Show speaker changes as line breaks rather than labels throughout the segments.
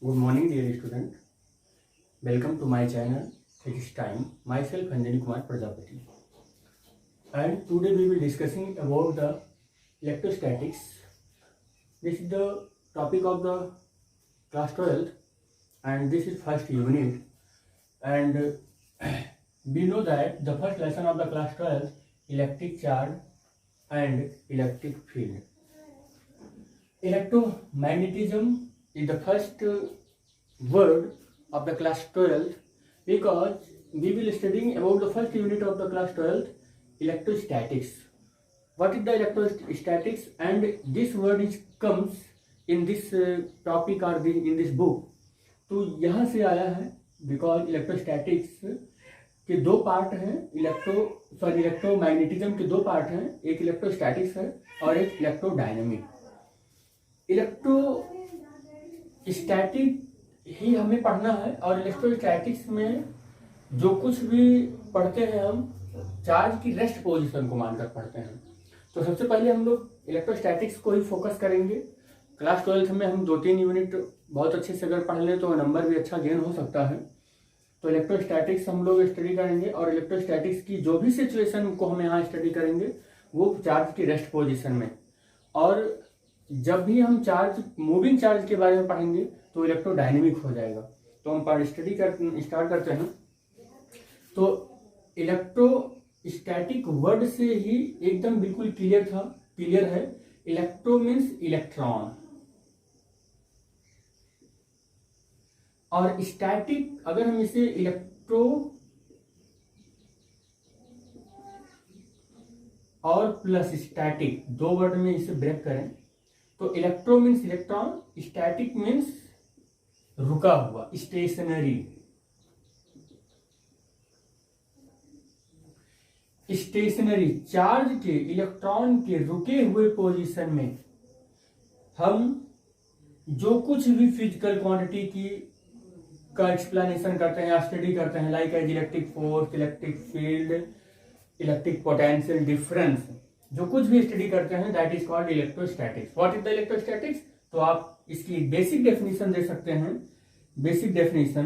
Good morning, dear student. Welcome to my channel. Physics Time. Myself Anjani Kumar Prajapati. And today we will discussing about the electrostatics. This is the topic of the class 12, and this is first unit. And we know that the first lesson of the class 12, electric charge and electric field. Electromagnetism is the first word of the class 12 because we will studying about the first unit of the class 12, electrostatics. What is the electrostatics? And this word is comes in this topic or in this book. तो यहाँ से आया है because electrostatics के दो part हैं, electromagnetism के दो पार्ट हैं, एक इलेक्ट्रोस्टैटिक्स है और एक इलेक्ट्रोडायनेमिक। इलेक्ट्रोस्टैटिक ही हमें पढ़ना है और इलेक्ट्रोस्टैटिक्स में जो कुछ भी पढ़ते हैं हम चार्ज की रेस्ट पोजीशन को मानकर पढ़ते हैं। तो सबसे पहले हम लोग इलेक्ट्रोस्टैटिक्स को ही फोकस करेंगे। क्लास 12 में हम 2-3 यूनिट बहुत अच्छे से अगर पढ़ लें तो नंबर भी अच्छा गेन हो सकता है। तो इलेक्ट्रोस्टैटिक्स हम लोग स्टडी करेंगे और इलेक्ट्रोस्टैटिक्स की जो भी सिचुएशन को हम यहाँ स्टडी करेंगे वो चार्ज की रेस्ट पोजीशन में। और जब भी हम मूविंग चार्ज के बारे में पढ़ेंगे तो इलेक्ट्रोडायनेमिक हो जाएगा। तो हम स्टार्ट करते हैं। तो इलेक्ट्रोस्टैटिक वर्ड से ही एकदम बिल्कुल क्लियर है। इलेक्ट्रो मीन्स इलेक्ट्रॉन और स्टैटिक, अगर हम इसे इलेक्ट्रो और प्लस स्टैटिक दो वर्ड में इसे ब्रेक करें तो electro means electron, static means रुका हुआ, स्टेशनरी। स्टेशनरी चार्ज के, इलेक्ट्रॉन के रुके हुए पोजीशन में हम जो कुछ भी फिजिकल क्वांटिटी का एक्सप्लेनेशन करते हैं या स्टडी करते हैं, like as electric force, electric field, electric potential difference, जो कुछ भी स्टडी करते हैं that is called electrostatics. What is the electrostatics? तो आप इसकी बेसिक डेफिनेशन दे सकते हैं। Basic definition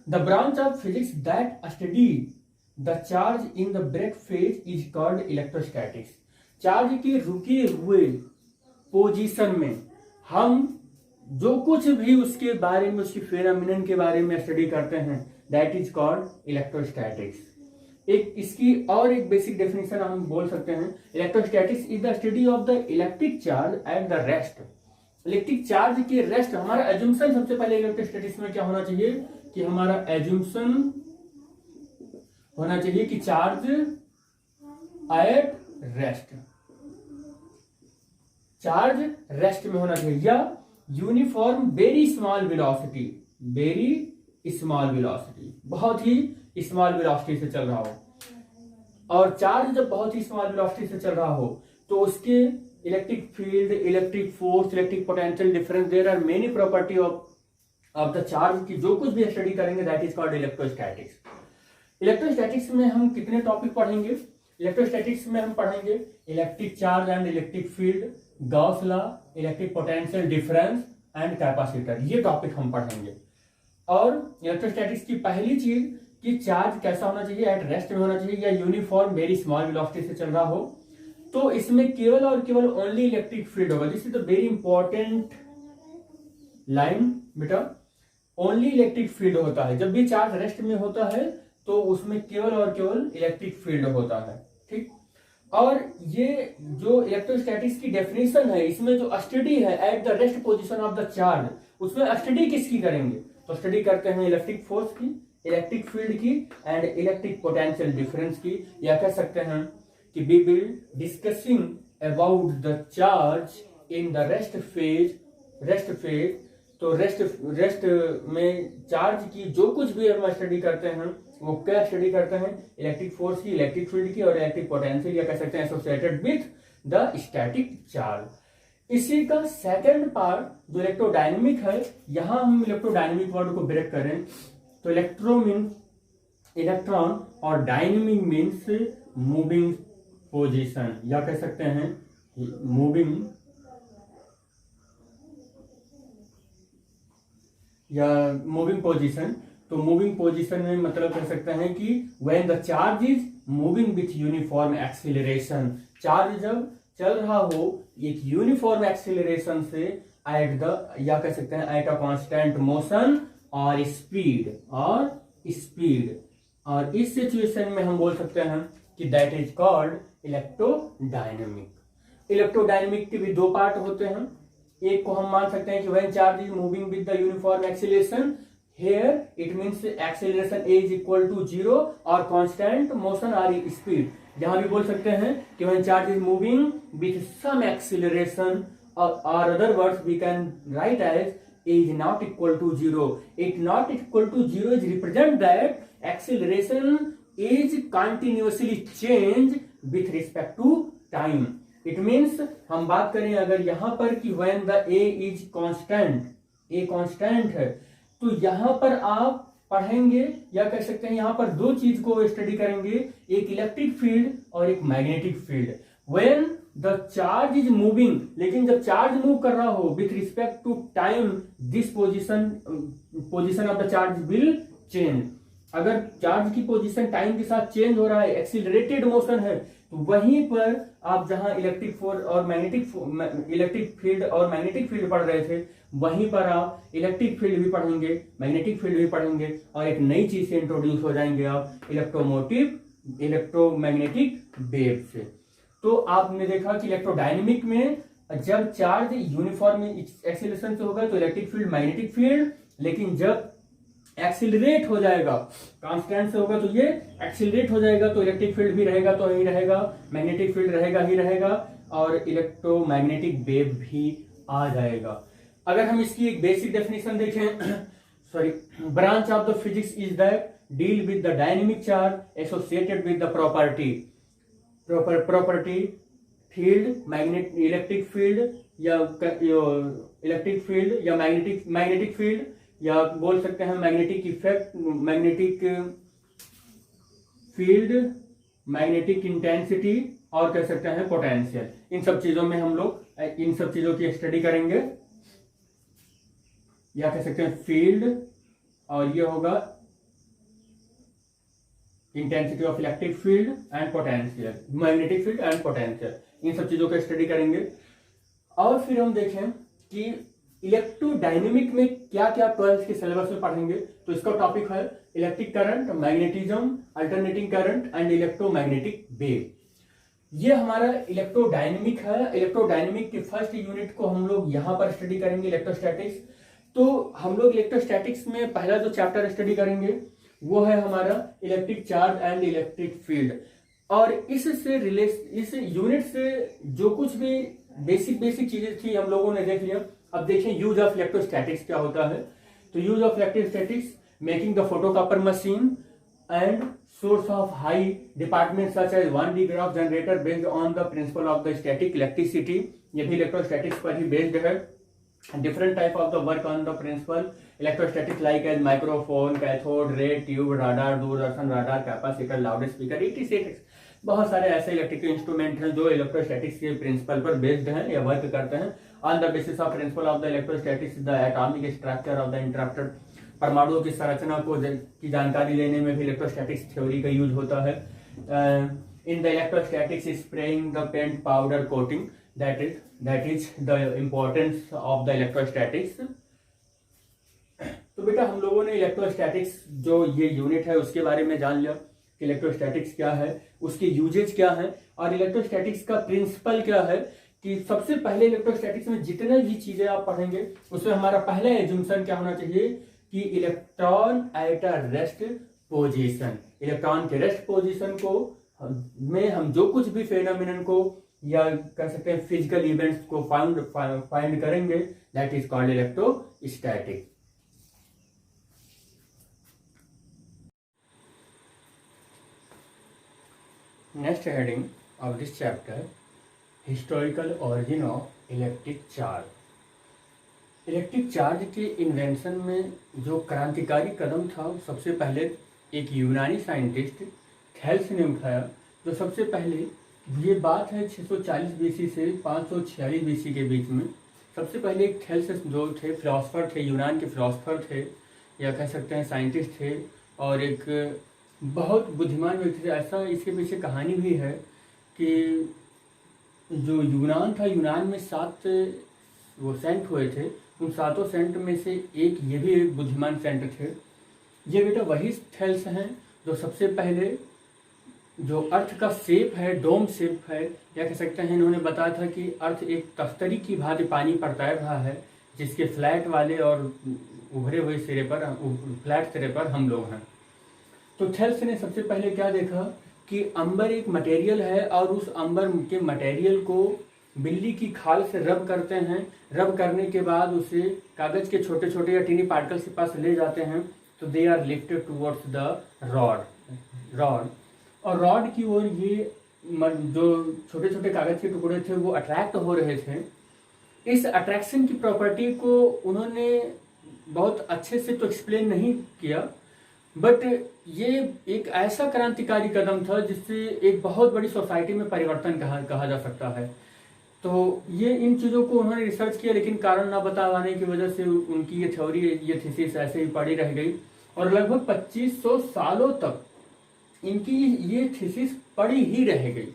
the branch of physics that study the charge in the break phase is called electrostatics. Charge के रुके हुए पोजीशन में हम जो कुछ भी उसके बारे में, उसकी फेनोमेनन के बारे में स्टडी करते हैं दैट इज कॉल्ड इलेक्ट्रोस्टैटिक्स। इसकी और एक बेसिक डेफिनेशन हम बोल सकते हैं, electrostatics is the study of the electric charge at the rest. Electric charge के रेस्ट, हमारा एज्यूम्पशन सबसे पहले इलेक्ट्रोस्टैटिक्स में क्या होना चाहिए कि हमारा एज्यूम्पशन होना चाहिए कि charge at rest, charge rest में होना चाहिए, या यूनिफॉर्म वेरी स्मॉल वेलोसिटी, बहुत ही स्मॉल वेलोसिटी से चल रहा हो। और चार्ज जब बहुत ही स्मॉल वेलोसिटी से चल रहा हो तो उसके electric field, electric force, electric potential difference, there are many property of the charge की जो कुछ भी स्टडी करेंगे that is called electrostatics. Electrostatics में हम कितने टॉपिक पढ़ेंगे? इलेक्ट्रोस्टैटिक्स में हम पढ़ेंगे electric charge and electric field, Gauss law, electric potential difference and capacitor, ये टॉपिक हम पढ़ेंगे। और इलेक्ट्रोस्टैटिक्स की पहली चीज कि चार्ज कैसा होना चाहिए, एट रेस्ट में होना चाहिए या यूनिफॉर्म वेरी स्मॉल वेलोसिटी से चल रहा हो। तो इसमें केवल और केवल ओनली इलेक्ट्रिक फील्ड होगा। This is the very important line बेटा, ओनली इलेक्ट्रिक फील्ड होता है। जब भी चार्ज रेस्ट में होता है तो उसमें केवल और केवल इलेक्ट्रिक फील्ड होता है, ठीक। और ये जो इलेक्ट्रोस्टैटिक्स की डेफिनेशन है, इसमें जो स्टडी है at the rest position of the charge, उसमें स्टडी किसकी करेंगे? तो स्टडी करते हैं इलेक्ट्रिक फोर्स की, इलेक्ट्रिक फील्ड की एंड इलेक्ट्रिक पोटेंशियल डिफरेंस की, या कह सकते हैं कि we will discussing about the charge in the rest phase. तो रेस्ट में चार्ज की जो कुछ भी हम स्टडी करते हैं वो क्या स्टडी करते हैं? इलेक्ट्रिक फोर्स की, इलेक्ट्रिक फील्ड की और इलेक्ट्रिक पोटेंशियल, या कह सकते हैं associated with the static charge. इसी का सेकंड पार्ट जो इलेक्ट्रोडायनेमिक है, यहां हम इलेक्ट्रोडायनेमिक वर्ड को ब्रेक करें तो इलेक्ट्रो मीन्स इलेक्ट्रॉन और डायनेमिक मीन्स मूविंग पोजीशन, या कह सकते हैं मूविंग, या मूविंग पोजीशन। तो मूविंग पोजीशन में मतलब कह सकते हैं कि when the charge is moving with uniform acceleration, charge जब चल रहा हो एक यूनिफॉर्म एक्सीलरेशन से एट द, या कह सकते हैं एट अ कांस्टेंट मोशन और स्पीड, और इस सिचुएशन में हम बोल सकते हैं कि that is called electrodynamic. Electrodynamic के भी दो पार्ट होते हैं। एक को हम मान सकते हैं कि when charge is moving with the uniform acceleration, here it means acceleration is equal to 0 और कांस्टेंट मोशन और स्पीड। यहां भी बोल सकते हैं कि when charge is moving with some acceleration, और other words we can write as is not equal to 0. It not equal to 0 is represent that acceleration is continuously change with respect to time. It means हम बात करें अगर यहां पर कि when the a is constant, a constant है, तो यहां पर आप पढ़ेंगे या कह सकते हैं यहां पर दो चीज को स्टडी करेंगे, एक इलेक्ट्रिक फील्ड और एक magnetic field. when the charge is moving, लेकिन जब चार्ज मूव कर रहा हो with respect to time, this position of the charge will change. अगर चार्ज की पोजीशन टाइम के साथ चेंज हो रहा है, एक्सीलरेटेड मोशन है, तो वहीं पर आप जहां इलेक्ट्रिक फील्ड और मैग्नेटिक फील्ड पढ़ रहे थे, वहीं पर आप इलेक्ट्रिक फील्ड भी पढ़ेंगे, मैग्नेटिक फील्ड भी पढ़ेंगे, और एक नई चीज से इंट्रोड्यूस हो जाएंगे आप इलेक्ट्रोमैग्नेटिक वेव से। तो आपने देखा कि इलेक्ट्रोडायनेमिक में जब चार्ज यूनिफॉर्म एक्सीलरेशन से होगा तो इलेक्ट्रिक फील्ड मैग्नेटिक फील्ड, लेकिन जब एक्सीलरेट हो जाएगा कांस्टेंट से होगा तो ये एक्सीलरेट हो जाएगा तो इलेक्ट्रिक फील्ड भी रहेगा तो ही रहेगा, मैग्नेटिक फील्ड रहेगा ही रहेगा, और इलेक्ट्रोमैग्नेटिक वेव भी आ जाएगा। अगर हम इसकी एक बेसिक डेफिनेशन देखें, branch of the physics is that deal with the dynamic charge associated with the property field, electric field या इलेक्ट्रिक फील्ड या मैग्नेटिक फील्ड, या बोल सकते हैं magnetic effect, magnetic field, magnetic intensity, और कह सकते हैं पोटेंशियल। इन सब चीजों में हम लोग इन सब चीजों की स्टडी करेंगे, या कह सकते हैं फील्ड, और ये होगा intensity of electric field and potential, magnetic field and potential, इन सब चीजों का स्टडी करेंगे। और फिर हम देखें कि इलेक्ट्रोडायनेमिक में क्या क्या 12th के सिलेबस में पढ़ेंगे। तो इसका टॉपिक है electric current, magnetism, alternating current and electromagnetic wave. ये हमारा इलेक्ट्रोडायनेमिक है। इलेक्ट्रोडायनेमिक के फर्स्ट यूनिट को हम लोग यहां पर स्टडी करेंगे, इलेक्ट्रोस्टैटिक्स। तो हम लोग इलेक्ट्रोस्टैटिक्स में पहला जो चैप्टर स्टडी करेंगे वो है हमारा electric charge and electric field, और इस यूनिट से जो कुछ भी बेसिक चीजें थी हम लोगों ने देख लिया। अब देखें यूज ऑफ इलेक्ट्रोस्टैटिक्स क्या होता है। तो use of electrostatics, making the photocopier machine and source of high department such as 1D graph generator based on the principle of the static electricity. ये भी इलेक्ट्रोस्टैटिक्स पर ही बेस्ड है। different type of the work on the principle electrostatics like as microphone, cathode ray tube, radar, Doordarshan radar, capacitor, loud speaker, etc। बहुत सारे ऐसे electrical instrument हैं जो इलेक्ट्रोस्टैटिक्स के प्रिंसिपल पर बेस्ड हैं या वर्क करते हैं। On the basis of principal of the electrostatics the atomic structure of the interrupter, परमाणुओं की संरचना को की जानकारी लेने में भी इलेक्ट्रोस्टैटिक्स थ्योरी का यूज होता है। In the electrostatics spraying the paint powder coating, that is the importance of the electrostatics। तो बेटा हम लोगों ने इलेक्ट्रोस्टैटिक्स जो ये यूनिट है उसके बारे में जान लिया कि इलेक्ट्रोस्टैटिक्स क्या है, उसके यूजेज क्या है, और इलेक्ट्रोस्टैटिक्स का प्रिंसिपल क्या है। कि सबसे पहले इलेक्ट्रोस्टैटिक्स में जितने भी चीजें आप पढ़ेंगे उसमें हमारा पहला एज्यूम्पशन क्या होना चाहिए कि electron at a rest position, electron के रेस्ट पोजीशन को में हम जो कुछ भी फेनोमेनन को या कह सकते हैं फिजिकल इवेंट्स को फाइंड करेंगे, that is called electrostatic. Next heading of this chapter, historical origin of electric charge. Electric charge के इन्वेंशन में जो क्रांतिकारी कदम था, सबसे पहले एक यूनानी साइंटिस्ट थेल्स ने उठाया, जो सबसे पहले ये बात है 640 बीसी से 546 बीसी के बीच में। सबसे पहले एक थेल्स जो थे फिलोसफर थे, यूनान के फिलोसफर थे या कह सकते हैं साइंटिस्ट थे, और एक बहुत बुद्धिमान व्यक्ति थे। ऐसा इसके पीछे कहानी भी है कि जो यूनान था, यूनान में 7 वो सेंट हुए थे। उन 7 सेंट में से एक ये भी एक बुद्धिमान सेंट थे। ये बेटा वही थेल्स हैं जो सबसे पहले जो अर्थ का शेप है, डोम शेप है, या कह सकते हैं इन्होंने बताया था कि अर्थ एक तख्तरी की भांति पानी पर तैर रहा है, जिसके फ्लैट वाले और उभरे हुए सिरे पर, फ्लैट सिरे पर हम लोग हैं। तो थेल्स ने सबसे पहले क्या देखा कि अंबर एक मटेरियल है, और उस अंबर के मटेरियल को बिल्ली की खाल से रब करते हैं। रब करने के बाद उसे कागज के छोटे छोटे या टीनी पार्टिकल्स के पास ले जाते हैं, तो they are lifted towards the rod और रॉड की ओर ये जो छोटे छोटे कागज के टुकड़े थे वो अट्रैक्ट हो रहे थे। इस अट्रैक्शन की प्रॉपर्टी को उन्होंने बहुत अच्छे से तो एक्सप्लेन नहीं किया, बट ये एक ऐसा क्रांतिकारी कदम था जिससे एक बहुत बड़ी सोसाइटी में परिवर्तन कहा जा सकता है। तो ये इन चीज़ों को उन्होंने रिसर्च किया, लेकिन कारण ना बता पाने की वजह से उनकी ये थ्योरी, ये थीसिस ऐसे ही पड़ी रह गई, और लगभग 2500 सालों तक इनकी ये थीसिस पड़ी ही रह गई।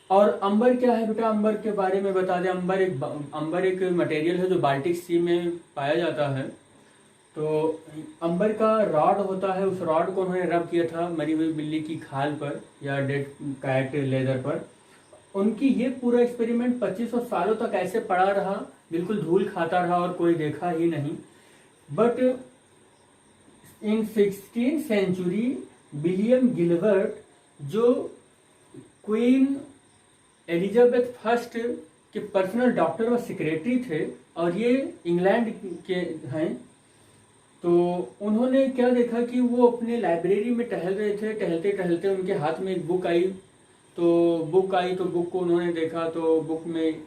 और अंबर क्या है बेटा, अंबर के बारे में बता दें। अंबर एक मटेरियल है जो बाल्टिक सी में पाया जाता है। तो अंबर का रॉड होता है, उस रॉड को उन्होंने रब किया था मरी हुई बिल्ली की खाल पर या डेड कैट लेदर पर। उनकी ये पूरा एक्सपेरिमेंट 2500 सालों तक ऐसे पड़ा रहा, बिल्कुल धूल खाता रहा और कोई देखा ही नहीं। But in 16th century William Gilbert, जो क्वीन एलिजाबेथ फर्स्ट के पर्सनल डॉक्टर व सेक्रेटरी थे, और ये इंग्लैंड के हैं, तो उन्होंने क्या देखा कि वो अपने लाइब्रेरी में टहल रहे थे। टहलते टहलते उनके हाथ में एक बुक आई, तो बुक को उन्होंने देखा, तो बुक में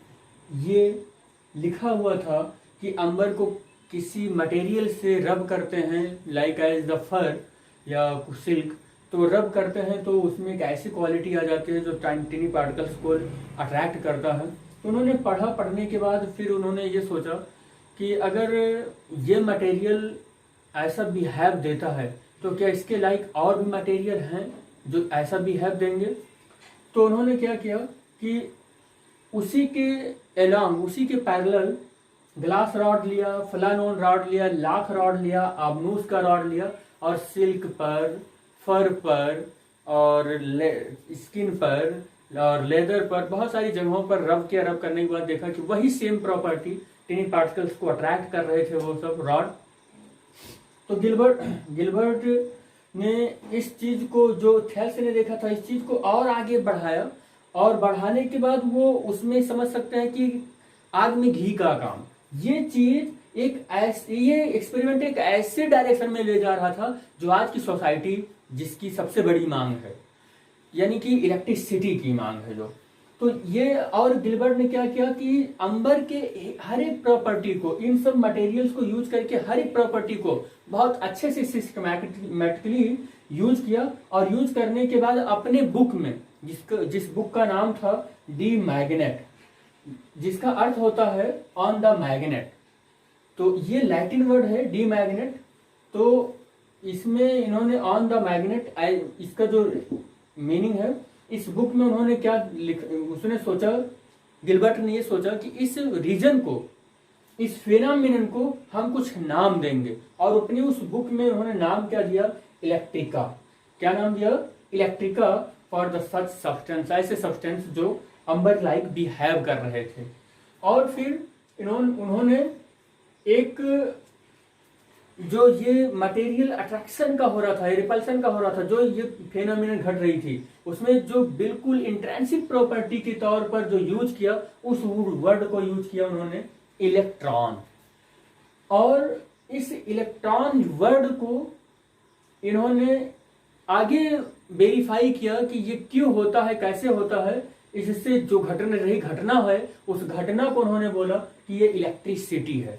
ये लिखा हुआ था कि अंबर को किसी मटेरियल से रब करते हैं, लाइक एज द फर या सिल्क, तो रब करते हैं तो उसमें एक ऐसी क्वालिटी आ जाती है जो टिनी पार्टिकल्स को अट्रैक्ट करता है। तो उन्होंने पढ़ने के बाद फिर उन्होंने ये सोचा कि अगर ये मटेरियल ऐसा बिहेव देता है तो क्या इसके लाइक और भी मटेरियल हैं जो ऐसा बिहेव देंगे। तो उन्होंने क्या किया कि उसी के एलॉन्ग, उसी के पैरेलल ग्लास रॉड लिया, फ्लानोन रॉड लिया, लाख रॉड लिया, आबनूस का रॉड लिया, और सिल्क पर, फर पर और स्किन पर और लेदर पर बहुत सारी जगहों पर रब किया। रब करने के बाद देखा कि वही सेम प्रॉपर्टी टिनी पार्टिकल्स को अट्रैक्ट कर रहे थे वो सब रॉड। तो गिलबर्ट ने इस चीज को, जो थेल्स ने देखा था, इस चीज को और आगे बढ़ाया, और बढ़ाने के बाद वो उसमें समझ सकते हैं कि आग में घी का काम। ये चीज ये एक्सपेरिमेंट एक ऐसे डायरेक्शन में ले जा रहा था जो आज की सोसाइटी जिसकी सबसे बड़ी मांग है, यानी कि इलेक्ट्रिसिटी की मांग है जो। तो ये, और गिलबर्ट ने क्या किया कि अंबर के हर एक प्रॉपर्टी को, इन सब मटेरियल्स को यूज करके हर एक प्रॉपर्टी को बहुत अच्छे से सिस्टमैटिकली यूज किया, और यूज करने के बाद अपने बुक में, जिस बुक का नाम था डी मैग्नेट, जिसका अर्थ होता है ऑन द मैग्नेट। तो ये लैटिन वर्ड है डी मैग्नेट। तो इसमें इन्होंने ऑन द मैग्नेट, इसका जो मीनिंग है, इस बुक में उन्होंने क्या उसने सोचा, गिलबर्ट ने ये सोचा कि इस रीजन को, इस फेनोमेनन को हम कुछ नाम देंगे, और अपनी उस बुक में उन्होंने नाम क्या दिया, इलेक्ट्रिका। क्या नाम दिया, इलेक्ट्रिका, फॉर द सच सब्सटेंस, ऐसे सब्सटेंस जो अंबर लाइक बिहेव कर रहे थे। और फिर उन्होंने एक जो ये मटेरियल अट्रैक्शन का हो रहा था, रिपल्सन का हो रहा था, जो ये फेनोमेनन घट रही थी, उसमें जो बिल्कुल इंट्रिंसिक प्रॉपर्टी के तौर पर जो यूज किया, उस वर्ड को यूज किया उन्होंने, इलेक्ट्रॉन। और इस इलेक्ट्रॉन वर्ड को इन्होंने आगे वेरीफाई किया कि ये क्यों होता है, कैसे होता है। इससे जो घटना है, उस घटना को उन्होंने बोला कि ये इलेक्ट्रिसिटी है।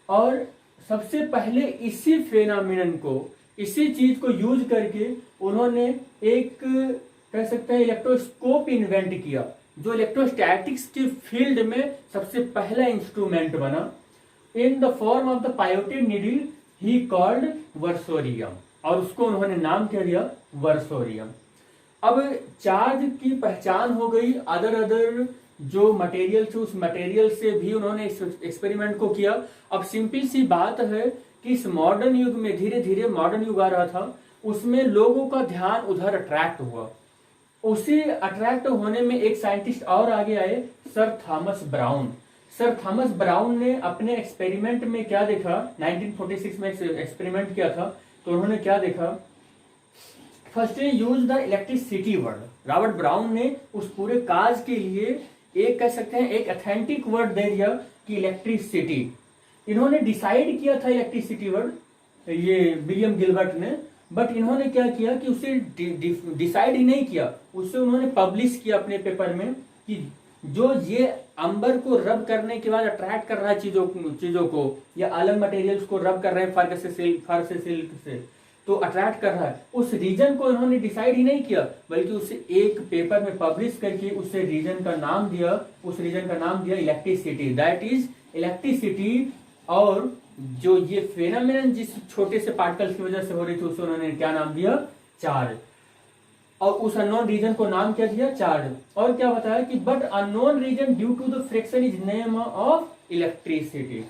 और सबसे पहले इसी फेनोमेनन को, इसी चीज को यूज करके उन्होंने एक कह सकते हैं इलेक्ट्रोस्कोप इन्वेंट किया, जो इलेक्ट्रोस्टैटिक्स के फील्ड में सबसे पहला इंस्ट्रूमेंट बना। In the form of the pivoted needle he called versorium, और उसको उन्होंने नाम क्या दिया, वर्सोरियम। अब चार्ज की पहचान हो गई, अदर जो मटेरियल थे उस मटेरियल से भी उन्होंने एक्सपेरिमेंट को किया। अब सिंपल सी बात है कि इस मॉडर्न युग में धीरे धीरे मॉडर्न युग आ रहा था, उसमें लोगों का ध्यान उधर अट्रैक्ट हुआ। उसी अट्रैक्ट होने में एक साइंटिस्ट और आगे आए, sir Thomas brown. Sir Thomas brown ने अपने एक्सपेरिमेंट में क्या देखा, 1946 में एक्सपेरिमेंट किया था, तो उन्होंने क्या देखा, first use the electricity word. Robert brown ने उस पूरे काज के लिए एक कह सकते हैं एक अथेंटिक वर्ड दे दिया कि इलेक्ट्रिसिटी। इन्होंने डिसाइड किया था इलेक्ट्रिसिटी वर्ड, ये विलियम गिलबर्ट ने, बट इन्होंने क्या किया कि उसे डिसाइड ही नहीं किया, उससे उन्होंने पब्लिश किया अपने पेपर में कि जो ये अंबर को रब करने के बाद अट्रैक्ट कर रहा है चीजों को, या अलग मटेरियल्स को रब कर रहे हैं फर्श से सिल्क से, तो अट्रैक्ट कर रहा है, उस रीजन को इन्होंने डिसाइड ही नहीं किया, बल्कि उसे एक पेपर में पब्लिश करके उसे रीजन का नाम दिया, उस रीजन का नाम दिया इलेक्ट्रिसिटी। That is electricity. और जो ये फेनोमेनन जिस छोटे से पार्टिकल्स की वजह से हो रही थी, उसे उन्होंने क्या नाम दिया, चार्ज। और उस अननोन रीजन को नाम क्या दिया, चार्ज। और क्या बताया कि but unknown reason due to the friction is name of electricity.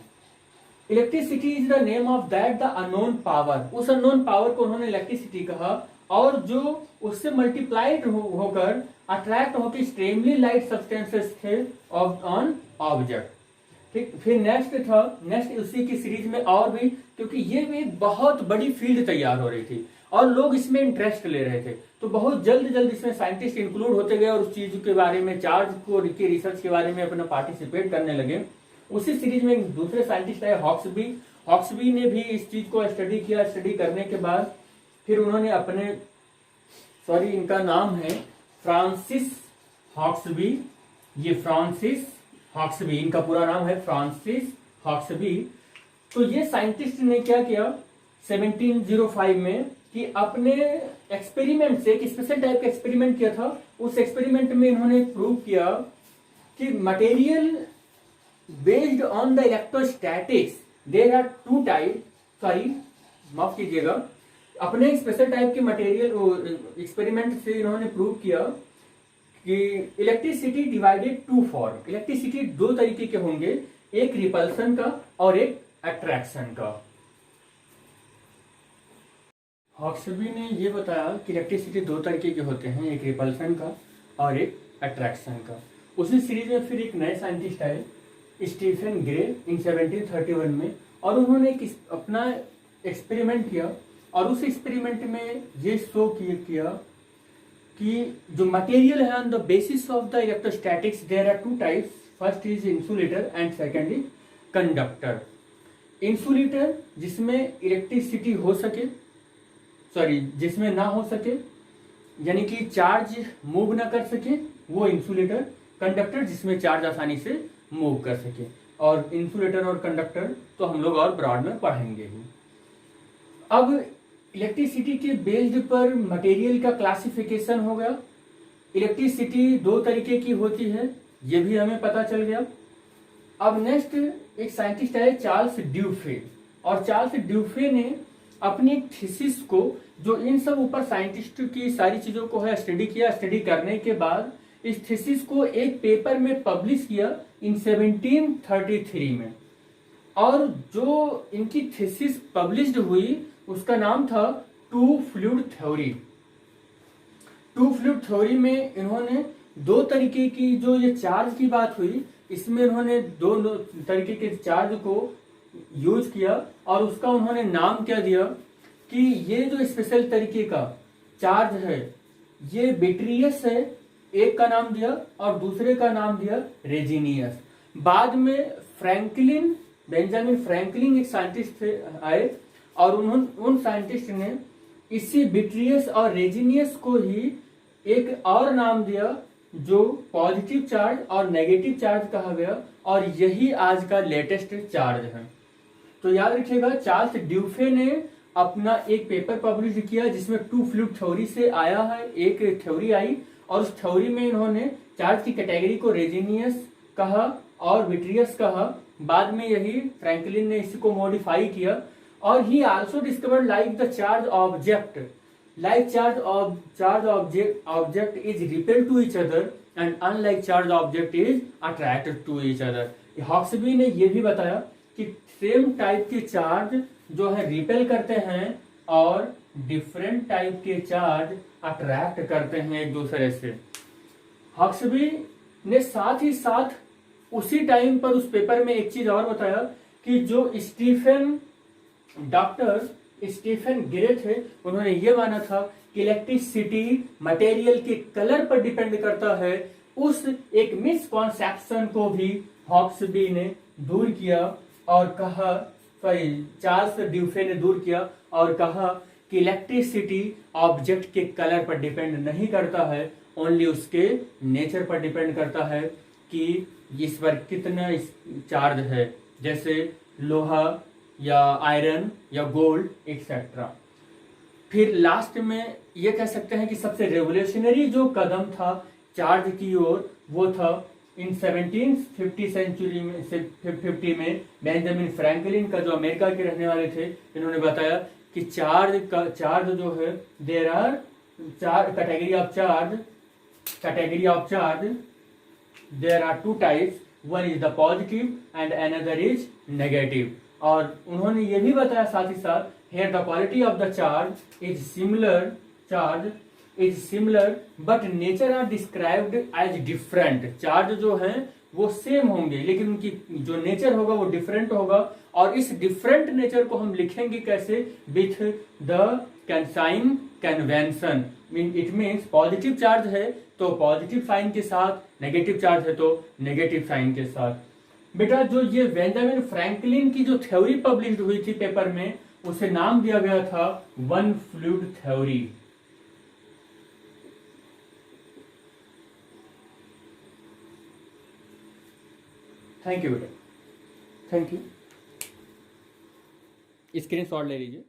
Electricity is the name of that the unknown power. उस अननोन पावर को उन्होंने इलेक्ट्रिसिटी कहा, और जो उससे मल्टीप्लाइड होकर अट्रैक्ट होकर एक्सट्रीमली लाइट सब्सटेंसेस थे ऑन ऑब्जेक्ट। ठीक, फिर नेक्स्ट उसी की सीरीज में और भी, क्योंकि ये भी एक बहुत बड़ी फील्ड तैयार हो रही थी और लोग इसमें इंटरेस्ट ले रहे थे, तो बहुत जल्द इसमें साइंटिस्ट इंक्लूड होते गए और उस चीज के बारे में, चार्ज को के रिसर्च के बारे में अपना पार्टिसिपेट करने लगे। उसी सीरीज में एक दूसरे साइंटिस्ट आए, हॉक्सबी ने भी इस चीज को स्टडी किया। स्टडी करने के बाद फिर उन्होंने इनका नाम है फ्रांसिस हॉक्सबी। ये फ्रांसिस हॉक्सबी, इनका पूरा नाम है फ्रांसिस हॉक्सबी। तो ये साइंटिस्ट ने क्या किया 1705 में कि अपने एक्सपेरिमेंट से एक स्पेशल टाइप का एक्सपेरिमेंट किया था। उस एक्सपेरिमेंट में इन्होंने प्रूव किया कि material based on the electrostatics there are two type, माफ कीजिएगा, अपने स्पेशल टाइप के मटेरियल एक्सपेरिमेंट से इन्होंने प्रूव किया कि electricity divided two form. Electricity दो तरीके के होंगे, एक रिपल्सन का और एक अट्रैक्शन का। हॉक्सबी ने ये बताया कि इलेक्ट्रिसिटी दो तरीके के होते हैं, एक रिपल्सन का और एक अट्रैक्शन का। उसी सीरीज में फिर एक नए साइंटिस्ट आए, स्टीफन ग्रे, इन 1731 में, और उन्होंने अपना एक्सपेरिमेंट किया और उस एक्सपेरिमेंट में ये शो किया कि जो मटेरियल है on the basis of the electrostatics there are two types, first is insulator and second is conductor. Insulator जिसमें इलेक्ट्रिसिटी हो सके, जिसमें ना हो सके, यानी कि चार्ज मूव ना कर सके, वो इंसुलेटर। कंडक्टर जिसमें चार्ज आसानी से मूव कर सके। और इंसुलेटर और कंडक्टर तो हम लोग और ब्रॉड में पढ़ेंगे ही। अब इलेक्ट्रिसिटी के बेस्ड पर मटेरियल का क्लासिफिकेशन हो गया। इलेक्ट्रिसिटी दो तरीके की होती है, ये भी हमें पता चल गया। अब नेक्स्ट एक साइंटिस्ट है चार्ल्स ड्यूफे, और चार्ल्स ड्यूफे ने अपनी थीसिस को, जो इन सब ऊपर साइंटिस्ट की सारी चीजों को है स्टडी किया, स्टडी करने के बाद इस थीसिस को एक पेपर में पब्लिश किया इन 1733 में। और जो इनकी थीसिस पब्लिश्ड हुई उसका नाम था two fluid theory. Two fluid theory में इन्होंने दो तरीके की, जो ये चार्ज की बात हुई, इसमें इन्होंने दो तरीके के चार्ज को यूज किया और उसका उन्होंने नाम क्या दिया कि ये जो स्पेशल तरीके का चार्ज है ये बेट्रियस है, एक का नाम दिया, और दूसरे का नाम दिया रेजिनियस। बाद में बेंजामिन फ्रैंकलिन एक साइंटिस्ट आए और उन साइंटिस्ट ने इसी बेट्रियस और रेजिनियस को ही एक और नाम दिया, जो पॉजिटिव चार्ज और नेगेटिव चार्ज कहा गया, और यही आज का लेटेस्ट चार्ज है। तो याद रखिएगा, चार्ल्स ड्यूफे ने अपना एक पेपर पब्लिश किया जिसमें टू फ्लूइड थ्योरी से आया है, एक थ्योरी आई और उस थ्योरी में इन्होंने चार्ज की कैटेगरी को रेजिनियस कहा और विट्रियस कहा। बाद में यही फ्रैंकलिन ने इसी को मॉडिफाई किया और ही also discovered like the charge object, like charge object is repelled to each other and unlike charge object is attracted to each other। हॉक्सबी ने यह भी बताया कि सेम टाइप के चार्ज जो है रिपेल करते हैं और डिफरेंट टाइप के चार्ज अट्रैक्ट करते हैं एक दूसरे से। हॉक्सबी ने साथ ही साथ उसी टाइम पर उस पेपर में एक चीज और बताया कि जो डॉक्टर स्टीफन गिरे थे, उन्होंने ये माना था कि इलेक्ट्रिसिटी मटेरियल के कलर पर डिपेंड करता है। उस एक मिसकॉन्सेप्शन को भी हॉक्सबी ने दूर किया और कहा, चार्ल्स ड्यूफे ने दूर किया और कहा कि इलेक्ट्रिसिटी ऑब्जेक्ट के कलर पर डिपेंड नहीं करता है, ओनली उसके नेचर पर डिपेंड करता है कि इस पर कितना चार्ज है, जैसे लोहा या आयरन या गोल्ड एक्सेट्रा। फिर लास्ट में ये कह सकते हैं कि सबसे रेवोल्यूशनरी जो कदम था चार्ज की ओर वो था इन 1750 सेंचुरी में से 50 में बेंजामिन फ्रैंकलिन का, जो अमेरिका के रहने वाले थे, इन्होंने बताया कि चार्ज जो है there are category of charge there are two types, one is the positive and another is negative. और उन्होंने ये भी बताया साथ ही साथ, here the quality of the charge is similar but nature are described as different। Charge जो हैं वो सेम होंगे लेकिन उनकी जो नेचर होगा वो डिफरेंट होगा और इस डिफरेंट नेचर को हम लिखेंगे कैसे, with the sign convention. It means positive charge है तो पॉजिटिव साइन के साथ, नेगेटिव चार्ज है तो नेगेटिव साइन के साथ। बेटा जो ये बेंजामिन फ्रैंकलिन की जो थ्योरी पब्लिश हुई थी पेपर में, उसे नाम दिया गया था one fluid theory. Thank you बेटा, थैंक यू। स्क्रीनशॉट ले लीजिए।